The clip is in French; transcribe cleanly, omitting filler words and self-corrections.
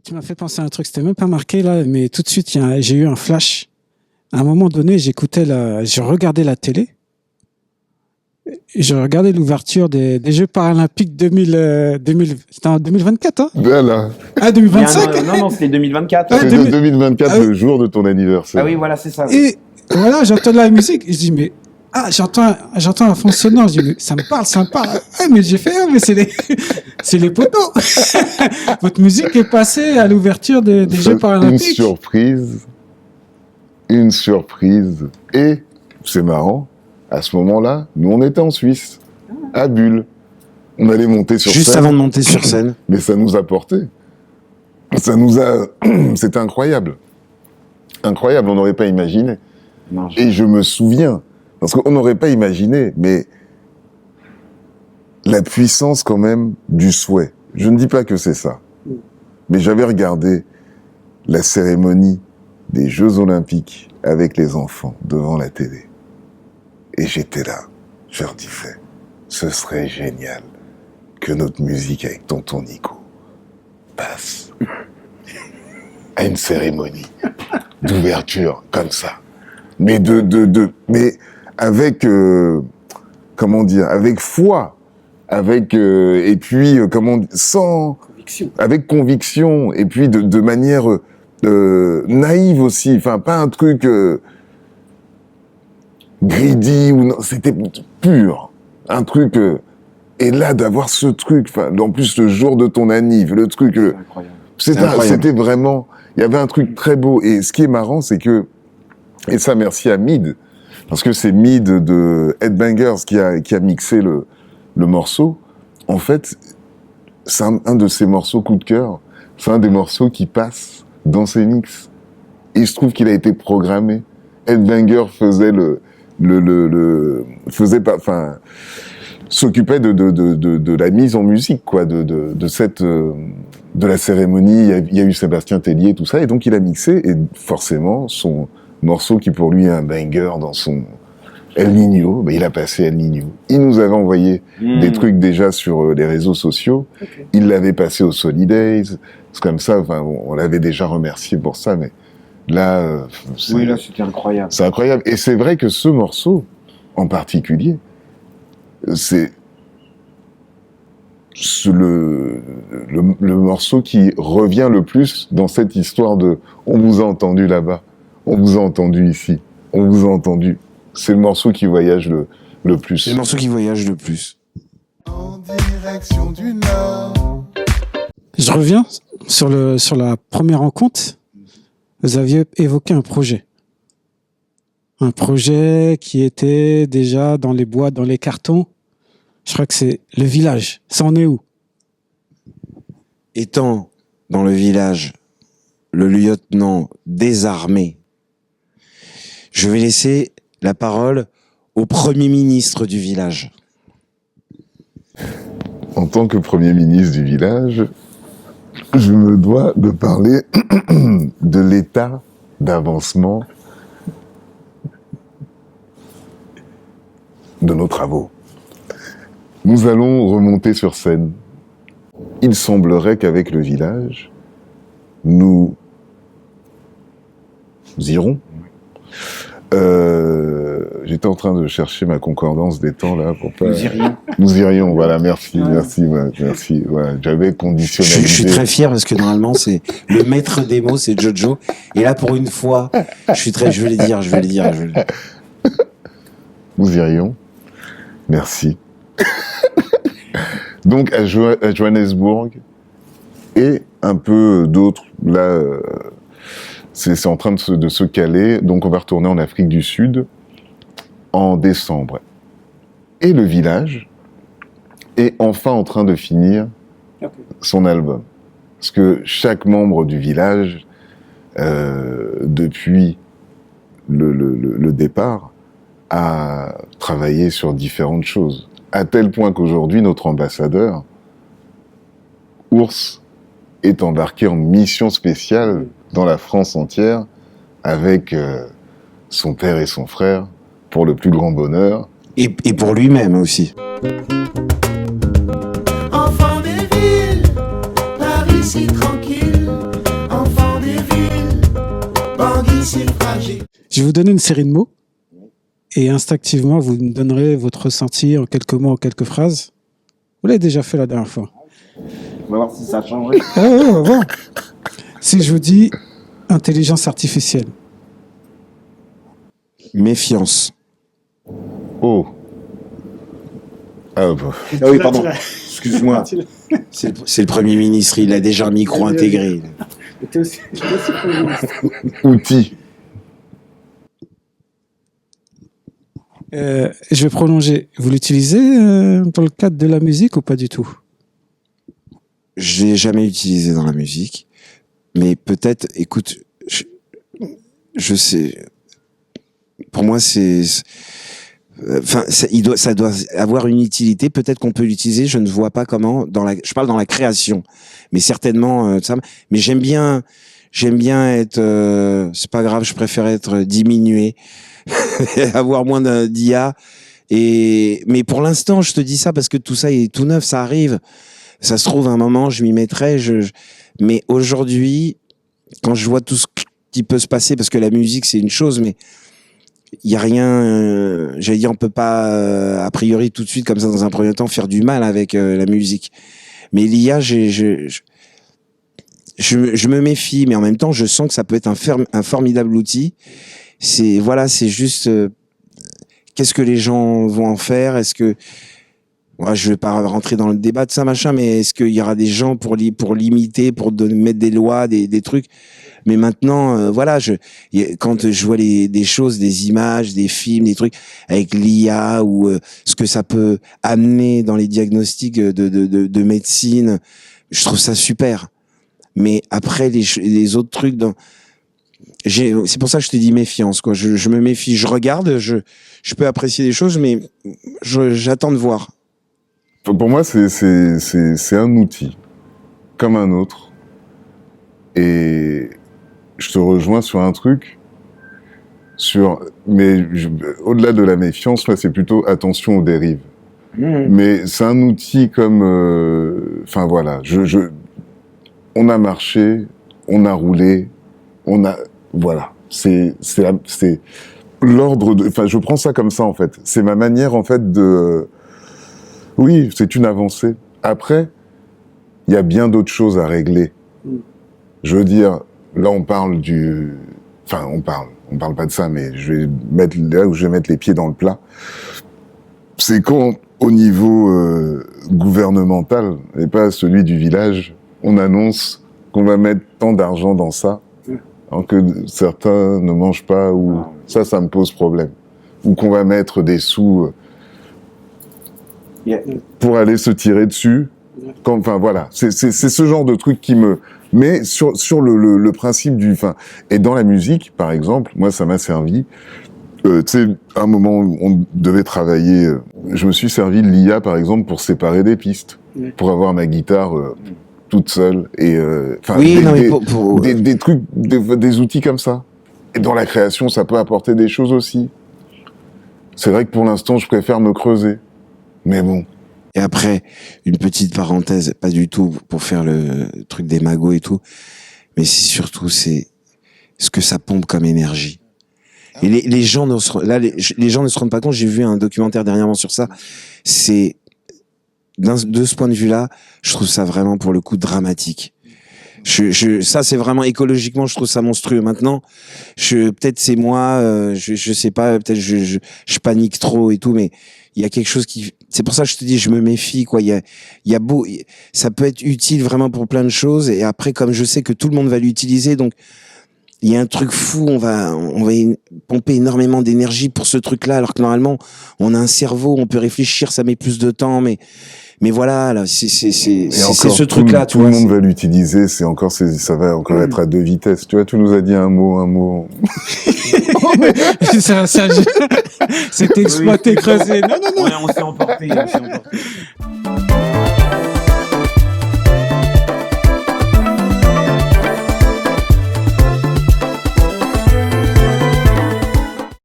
Tu m'as fait penser à un truc, c'était même pas marqué là, mais tout de suite, j'ai eu un flash. À un moment donné, je regardais la télé, et je regardais l'ouverture des Jeux Paralympiques 2000, c'était en 2024, hein? Voilà. Ah, 2025? Non, c'était 2024. Ah, C'était 2024, Ah oui. le jour de ton anniversaire. Ah oui, voilà, c'est ça. Et voilà, j'entends la musique, je dis, mais, j'entends un fond sonore, je dis, mais ça me parle. Ah, mais j'ai fait, mais c'est les poteaux. Votre musique est passée à l'ouverture des Jeux Paralympiques. Une surprise. Et, c'est marrant, à ce moment-là, nous, on était en Suisse, à Bulle. On allait monter sur scène. Juste avant de monter sur scène. Mais ça nous a porté. C'était incroyable. Incroyable, on n'aurait pas imaginé. Non, Et je me souviens, parce qu'on n'aurait pas imaginé, mais la puissance quand même du souhait. Je ne dis pas que c'est ça. Mais j'avais regardé la cérémonie des Jeux Olympiques avec les enfants devant la télé. Et j'étais là. Je leur disais, ce serait génial que notre musique avec tonton Nico passe à une cérémonie d'ouverture comme ça. Mais mais avec, comment dire, avec foi, avec, et puis, avec conviction, et puis de manière naïve aussi, enfin, pas un truc greedy, ou non, c'était pur, un truc, et là, d'avoir ce truc, enfin, en plus, le jour de ton anniv, le truc, c'était vraiment, il y avait un truc très beau, et ce qui est marrant, c'est que, et ça, merci à Mid, parce que c'est Mid de Headbangers qui a mixé le morceau. En fait, c'est un de ses morceaux coup de cœur. C'est un des morceaux qui passe dans ses mix. Et il se trouve qu'il a été programmé. Headbanger s'occupait de la mise en musique, quoi, de la cérémonie. Il y a eu Sébastien Tellier, tout ça, et donc il a mixé, et forcément, son morceau qui pour lui est un banger dans son El Niño, il a passé El Niño. Il nous avait envoyé des trucs déjà sur les réseaux sociaux. Okay. Il l'avait passé au Solidays. C'est comme ça, enfin, on l'avait déjà remercié pour ça, mais là, là, c'était incroyable. C'est incroyable. Et c'est vrai que ce morceau, en particulier, c'est le morceau qui revient le plus dans cette histoire de « on vous a entendu là-bas ». On vous a entendu ici, on vous a entendu. C'est le morceau qui voyage le plus. C'est le morceau qui voyage le plus. En direction du nord. Je reviens sur la première rencontre. Vous aviez évoqué un projet. Un projet qui était déjà dans les boîtes, dans les cartons. Je crois que c'est le village. Ça en est où? Étant dans le village, le lieutenant désarmé, je vais laisser la parole au Premier ministre du village. En tant que Premier ministre du village, je me dois de parler de l'état d'avancement de nos travaux. Nous allons remonter sur scène. Il semblerait qu'avec le village, nous irons. J'étais en train de chercher ma concordance des temps là pour pas. Nous irions, voilà, merci. Voilà, j'avais conditionnalisé. Je suis très fier parce que normalement c'est le maître des mots, c'est Jojo. Et là pour une fois, je vais les dire. Nous irions. Merci. Donc à Johannesburg et un peu d'autres là. C'est en train de se caler, donc on va retourner en Afrique du Sud en décembre. Et le village est enfin en train de finir son album. Parce que chaque membre du village, depuis le départ, a travaillé sur différentes choses. À tel point qu'aujourd'hui, notre ambassadeur, Ours, est embarqué en mission spéciale dans la France entière avec son père et son frère pour le plus grand bonheur. Et pour lui-même aussi. Enfant des villes, par ici tranquille, magie. Je vais vous donner une série de mots et instinctivement, vous me donnerez votre ressenti en quelques mots, en quelques phrases. Vous l'avez déjà fait la dernière fois. On va voir si ça a changé. Ah ouais, on va voir. Si je vous dis intelligence artificielle. Méfiance. Oh. Ah, bah. Ah oui, pardon. Excuse-moi. C'est le Premier ministre, il a déjà un micro intégré. Outil. Je vais prolonger. Vous l'utilisez dans le cadre de la musique ou pas du tout? Je l'ai jamais utilisé dans la musique, mais peut-être, écoute, je sais, pour moi enfin, ça doit avoir une utilité. Peut-être qu'on peut l'utiliser. Je ne vois pas comment je parle dans la création, mais certainement ça. Mais j'aime bien être. C'est pas grave. Je préfère être diminué, avoir moins d'IA. Mais pour l'instant, je te dis ça parce que tout ça est tout neuf. Ça arrive. Ça se trouve, à un moment, je m'y mettrai. Mais aujourd'hui, quand je vois tout ce qui peut se passer, parce que la musique, c'est une chose, mais il y a rien. J'allais dire, on peut pas, a priori, tout de suite, comme ça, dans un premier temps, faire du mal avec la musique. Mais l'IA, je me méfie, mais en même temps, je sens que ça peut être un formidable outil. C'est juste, qu'est-ce que les gens vont en faire? Est-ce que je vais pas rentrer dans le débat de ça, machin, mais est-ce qu'il y aura des gens pour limiter, pour mettre des lois, des trucs? Mais maintenant, quand je vois des choses, des images, des films, des trucs avec l'IA ou ce que ça peut amener dans les diagnostics de médecine, je trouve ça super. Mais après, les autres trucs, c'est pour ça que je te dis méfiance, quoi. Je me méfie, je regarde, je peux apprécier des choses, mais j'attends de voir. Pour moi, c'est un outil, comme un autre. Et je te rejoins sur un truc, au-delà de la méfiance, moi, c'est plutôt attention aux dérives. Mais c'est un outil comme, on a marché, on a roulé, c'est l'ordre de, je prends ça comme ça, en fait. C'est ma manière, en fait, oui, c'est une avancée. Après, il y a bien d'autres choses à régler. Je veux dire, là, on parle on parle pas de ça, mais je vais mettre là où je vais mettre les pieds dans le plat. C'est quand, au niveau gouvernemental, et pas celui du village, on annonce qu'on va mettre tant d'argent dans ça, alors que certains ne mangent pas, ou ça me pose problème. Ou qu'on va mettre des sous pour aller se tirer dessus. C'est ce genre de truc qui me... Mais sur le principe et dans la musique, par exemple, moi, ça m'a servi. Tu sais, à un moment où on devait travailler, je me suis servi de l'IA, par exemple, pour séparer des pistes, pour avoir ma guitare toute seule, et des trucs, des outils comme ça. Et dans la création, ça peut apporter des choses aussi. C'est vrai que pour l'instant, je préfère me creuser. Mais bon. Et après, une petite parenthèse, pas du tout pour faire le truc des magots et tout, mais c'est ce que ça pompe comme énergie. Et les gens ne se rendent pas compte. J'ai vu un documentaire dernièrement sur ça. C'est de ce point de vue-là, je trouve ça vraiment pour le coup dramatique. Ça c'est vraiment écologiquement, je trouve ça monstrueux. Maintenant, peut-être c'est moi, je sais pas, peut-être je panique trop et tout, mais il y a quelque chose c'est pour ça que je te dis, je me méfie, quoi. Ça peut être utile vraiment pour plein de choses, et après, comme je sais que tout le monde va l'utiliser, donc il y a un truc fou, on va pomper énormément d'énergie pour ce truc-là, alors que normalement, on a un cerveau, on peut réfléchir, ça met plus de temps, mais voilà, là, c'est ce truc-là, tout le monde va l'utiliser, ça va encore être à deux vitesses. Tu vois, tu nous as dit un mot. C'est exploité, creusé. Non. On s'est emporté.